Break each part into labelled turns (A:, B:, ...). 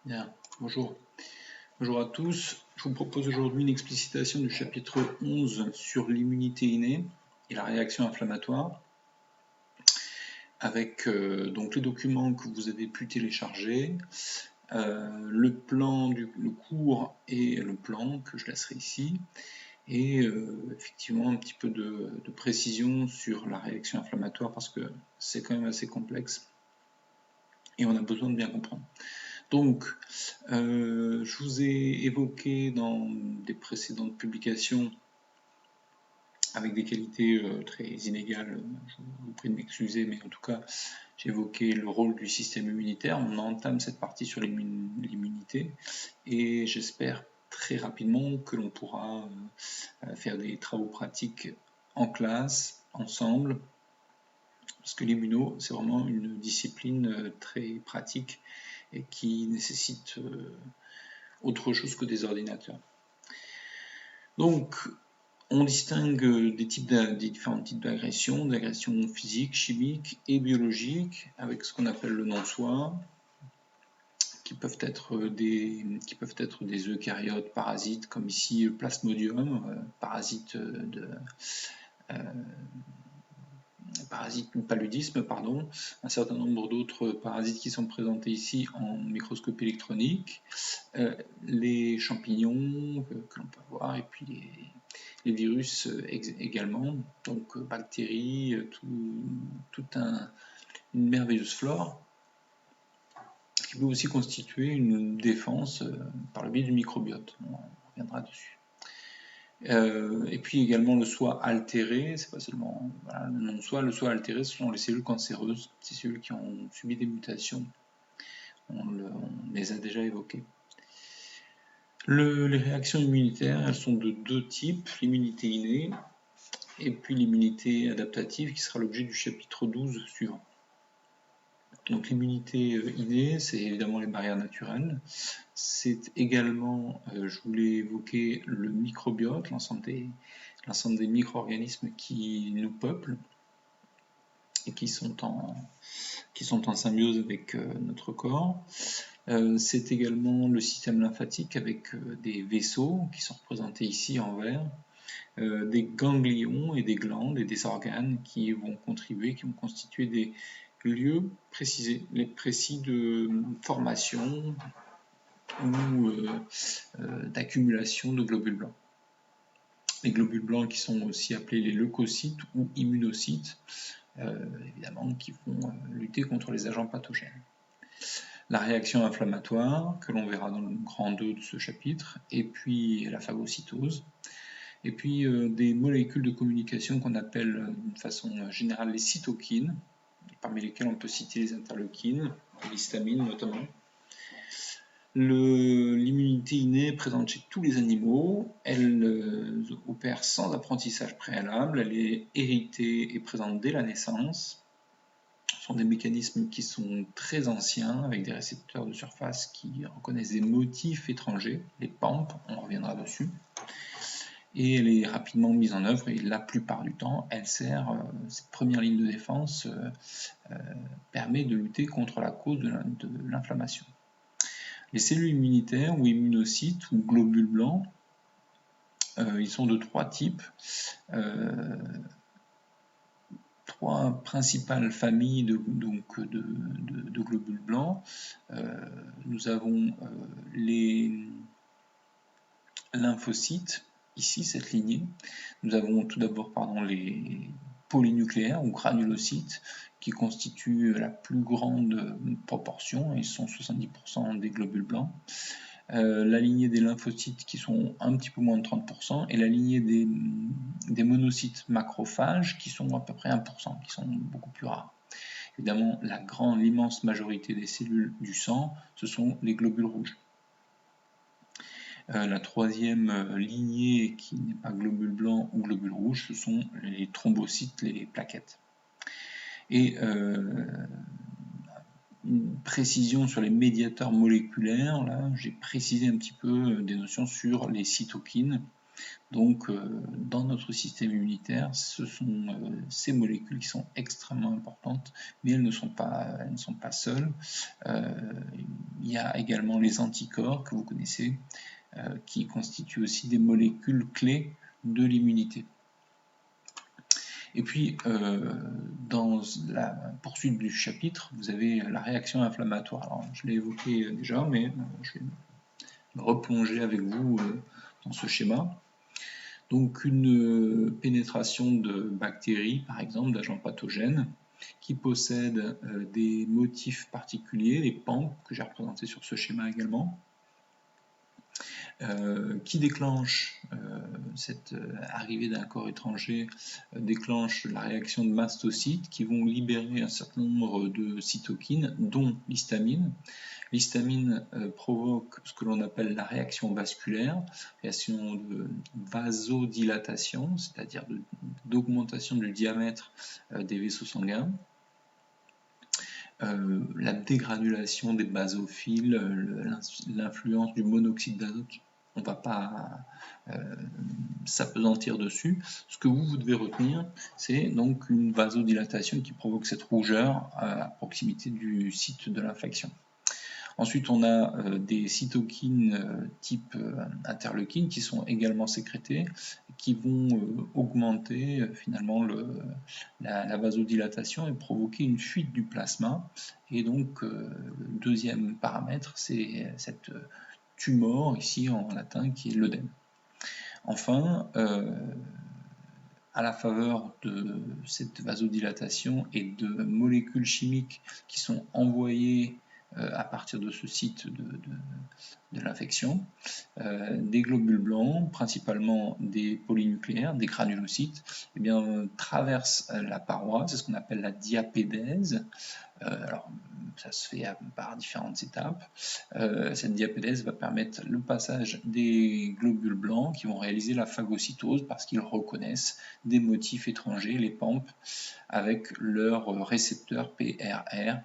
A: Bien, bonjour. Bonjour à tous. Je vous propose aujourd'hui une explicitation du chapitre 11 sur l'immunité innée et la réaction inflammatoire, avec donc les documents que vous avez pu télécharger, le cours et le plan que je laisserai ici, et effectivement un petit peu de précision sur la réaction inflammatoire parce que c'est quand même assez complexe et on a besoin de bien comprendre. Donc, je vous ai évoqué dans des précédentes publications, avec des qualités très inégales, je vous prie de m'excuser, mais en tout cas, j'ai évoqué le rôle du système immunitaire. On entame cette partie sur l'immunité, et j'espère très rapidement que l'on pourra faire des travaux pratiques en classe, ensemble, parce que l'immuno, c'est vraiment une discipline très pratique et qui nécessite autre chose que des ordinateurs. Donc, on distingue des différents types d'agressions, d'agressions physiques, chimiques et biologiques, avec ce qu'on appelle le non-soi, qui peuvent être des eucaryotes parasites, comme ici le Plasmodium, parasite paludisme, un certain nombre d'autres parasites qui sont présentés ici en microscopie électronique, les champignons que l'on peut voir, et puis les virus également, donc bactéries, toute une merveilleuse flore qui peut aussi constituer une défense par le biais du microbiote. On reviendra dessus. Et puis également le soi altéré, c'est pas seulement voilà, le non-soi, le soi altéré, ce sont les cellules cancéreuses, ces cellules qui ont subi des mutations, on les a déjà évoquées. Les réactions immunitaires, elles sont de deux types, l'immunité innée et puis l'immunité adaptative qui sera l'objet du chapitre 12 suivant. Donc l'immunité innée, c'est évidemment les barrières naturelles. C'est également, je voulais évoquer le microbiote, l'ensemble des micro-organismes qui nous peuplent et qui sont en symbiose avec notre corps. C'est également le système lymphatique avec des vaisseaux qui sont représentés ici en vert, des ganglions et des glandes et des organes qui vont contribuer, qui vont constituer des lieux précis de formation ou d'accumulation de globules blancs. Les globules blancs qui sont aussi appelés les leucocytes ou immunocytes, évidemment, qui vont lutter contre les agents pathogènes. La réaction inflammatoire, que l'on verra dans le grand 2 de ce chapitre, et puis la phagocytose, et puis des molécules de communication qu'on appelle d'une façon générale les cytokines, parmi lesquelles on peut citer les interleukines, l'histamine notamment. L'immunité innée est présente chez tous les animaux, elle opère sans apprentissage préalable, elle est héritée et présente dès la naissance. Ce sont des mécanismes qui sont très anciens, avec des récepteurs de surface qui reconnaissent des motifs étrangers, les PAMP, on reviendra dessus. Et elle est rapidement mise en œuvre et la plupart du temps, elle sert, cette première ligne de défense permet de lutter contre la cause de l'inflammation. Les cellules immunitaires ou immunocytes ou globules blancs, ils sont de trois types. Trois principales familles de globules blancs. Nous avons les lymphocytes, ici cette lignée. Nous avons tout d'abord les polynucléaires ou granulocytes qui constituent la plus grande proportion, ils sont 70% des globules blancs. La lignée des lymphocytes qui sont un petit peu moins de 30%, et la lignée des monocytes macrophages qui sont à peu près 1%, qui sont beaucoup plus rares. Évidemment, l'immense majorité des cellules du sang, ce sont les globules rouges. La troisième lignée qui n'est pas globule blanc ou globule rouge, ce sont les thrombocytes, les plaquettes. Et une précision sur les médiateurs moléculaires, là j'ai précisé un petit peu des notions sur les cytokines. Donc, dans notre système immunitaire, ce sont ces molécules qui sont extrêmement importantes, mais elles ne sont pas seules. Il y a également les anticorps que vous connaissez, qui constituent aussi des molécules clés de l'immunité. Et puis, dans la poursuite du chapitre, vous avez la réaction inflammatoire. Alors, je l'ai évoqué déjà, mais je vais me replonger avec vous dans ce schéma. Donc, une pénétration de bactéries, par exemple, d'agents pathogènes, qui possèdent des motifs particuliers, les PAMP, que j'ai représentés sur ce schéma également, qui déclenche cette arrivée d'un corps étranger, déclenche la réaction de mastocytes qui vont libérer un certain nombre de cytokines, dont l'histamine. L'histamine provoque ce que l'on appelle la réaction vasculaire, réaction de vasodilatation, c'est-à-dire d'augmentation du diamètre des vaisseaux sanguins. La dégranulation des basophiles, l'influence du monoxyde d'azote, on ne va pas s'apesantir dessus. Ce que vous devez retenir, c'est donc une vasodilatation qui provoque cette rougeur à proximité du site de l'infection. Ensuite, on a des cytokines type interleukine qui sont également sécrétées, qui vont augmenter finalement la vasodilatation et provoquer une fuite du plasma. Et donc, le deuxième paramètre, c'est cette tumore, ici en latin, qui est l'œdème. Enfin, à la faveur de cette vasodilatation et de molécules chimiques qui sont envoyées à partir de ce site de l'infection, des globules blancs, principalement des polynucléaires, des granulocytes, eh bien, traversent la paroi, c'est ce qu'on appelle la diapédèse. Alors, ça se fait par différentes étapes. Cette diapédèse va permettre le passage des globules blancs qui vont réaliser la phagocytose parce qu'ils reconnaissent des motifs étrangers, les PAMP, avec leur récepteur PRR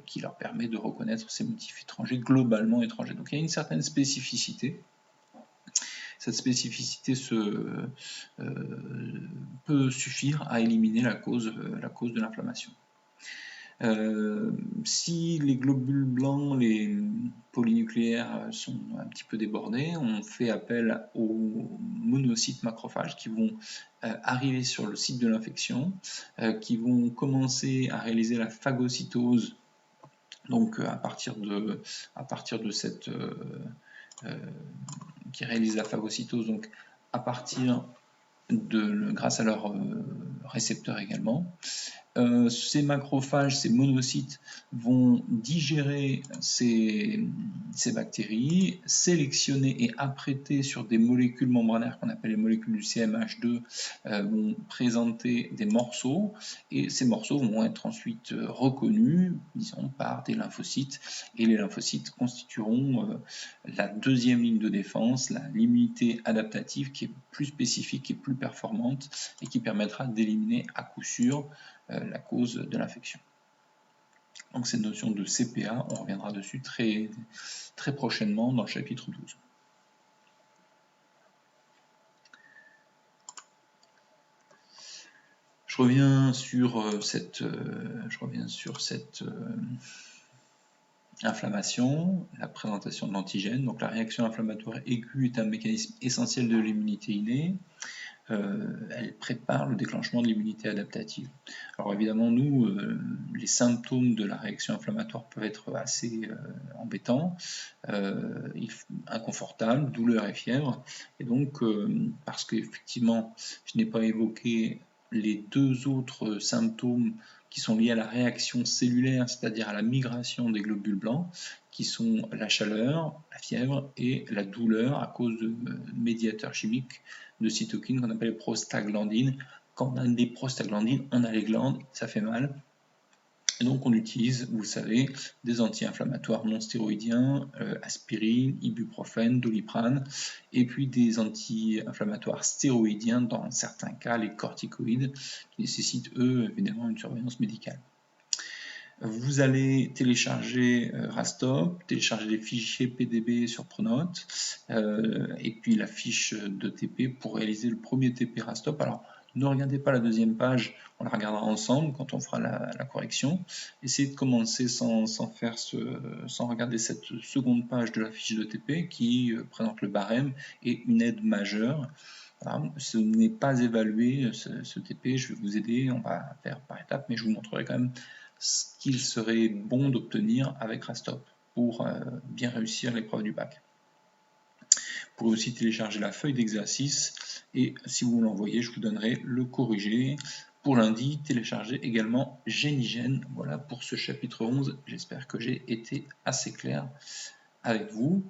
A: qui leur permet de reconnaître ces motifs étrangers, globalement étrangers. Donc il y a une certaine spécificité. Cette spécificité peut suffire à éliminer la cause de l'inflammation. Si les globules blancs, les polynucléaires sont un petit peu débordés, on fait appel aux monocytes macrophages qui vont arriver sur le site de l'infection, qui vont commencer à réaliser la phagocytose, donc à partir de cette qui réalise la phagocytose, donc à partir grâce à leur récepteur également. Ces macrophages, ces monocytes vont digérer ces bactéries, sélectionner et apprêter sur des molécules membranaires qu'on appelle les molécules du CMH2, vont présenter des morceaux et ces morceaux vont être ensuite reconnus, disons, par des lymphocytes et les lymphocytes constitueront la deuxième ligne de défense, l'immunité adaptative qui est plus spécifique et plus performante et qui permettra d'éliminer à coup sûr la cause de l'infection. Donc cette notion de CPA, on reviendra dessus très, très prochainement dans le chapitre 12. Je reviens sur cette inflammation, la présentation de l'antigène. Donc la réaction inflammatoire aiguë est un mécanisme essentiel de l'immunité innée. Elle prépare le déclenchement de l'immunité adaptative. Alors évidemment, nous, les symptômes de la réaction inflammatoire peuvent être assez embêtants, inconfortables, douleur et fièvre. Et donc, parce qu'effectivement, je n'ai pas évoqué les deux autres symptômes qui sont liés à la réaction cellulaire, c'est-à-dire à la migration des globules blancs, qui sont la chaleur, la fièvre et la douleur à cause de médiateurs chimiques de cytokines qu'on appelle les prostaglandines. Quand on a des prostaglandines, on a les glandes, ça fait mal. Et donc on utilise, vous savez, des anti-inflammatoires non stéroïdiens, aspirine, ibuprofène, doliprane, et puis des anti-inflammatoires stéroïdiens, dans certains cas les corticoïdes, qui nécessitent eux évidemment une surveillance médicale. Vous allez télécharger Rastop, télécharger les fichiers PDB sur Pronote, et puis la fiche de TP pour réaliser le premier TP Rastop. Alors, ne regardez pas la deuxième page, on la regardera ensemble quand on fera la correction. Essayez de commencer sans regarder cette seconde page de la fiche de TP qui présente le barème et une aide majeure. Voilà, ce n'est pas évalué, ce TP, je vais vous aider, on va faire par étapes, mais je vous montrerai quand même ce qu'il serait bon d'obtenir avec Rastop pour bien réussir l'épreuve du bac. Vous pourrez aussi télécharger la feuille d'exercice et si vous l'envoyez, je vous donnerai le corrigé. Pour lundi, téléchargez également Génigène. Voilà pour ce chapitre 11. J'espère que j'ai été assez clair avec vous.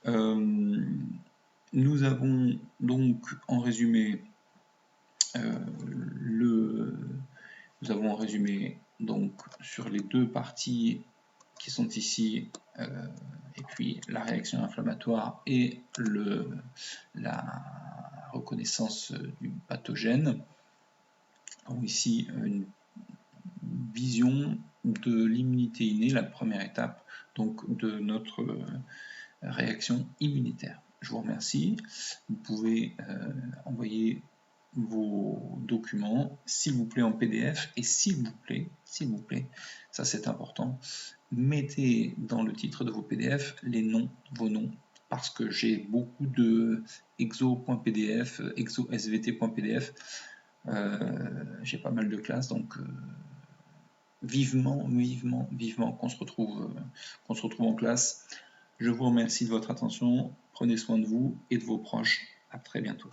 A: Nous avons donc en résumé donc sur les deux parties qui sont ici, et puis la réaction inflammatoire et la reconnaissance du pathogène. Donc ici, une vision de l'immunité innée, la première étape donc de notre réaction immunitaire. Je vous remercie. Vous pouvez envoyer vos documents, s'il vous plaît, en PDF, et s'il vous plaît, ça c'est important, mettez dans le titre de vos PDF les noms, vos noms, parce que j'ai beaucoup de exo.pdf, exo.svt.pdf, j'ai pas mal de classes, donc vivement qu'on se retrouve en classe. Je vous remercie de votre attention, prenez soin de vous et de vos proches, à très bientôt.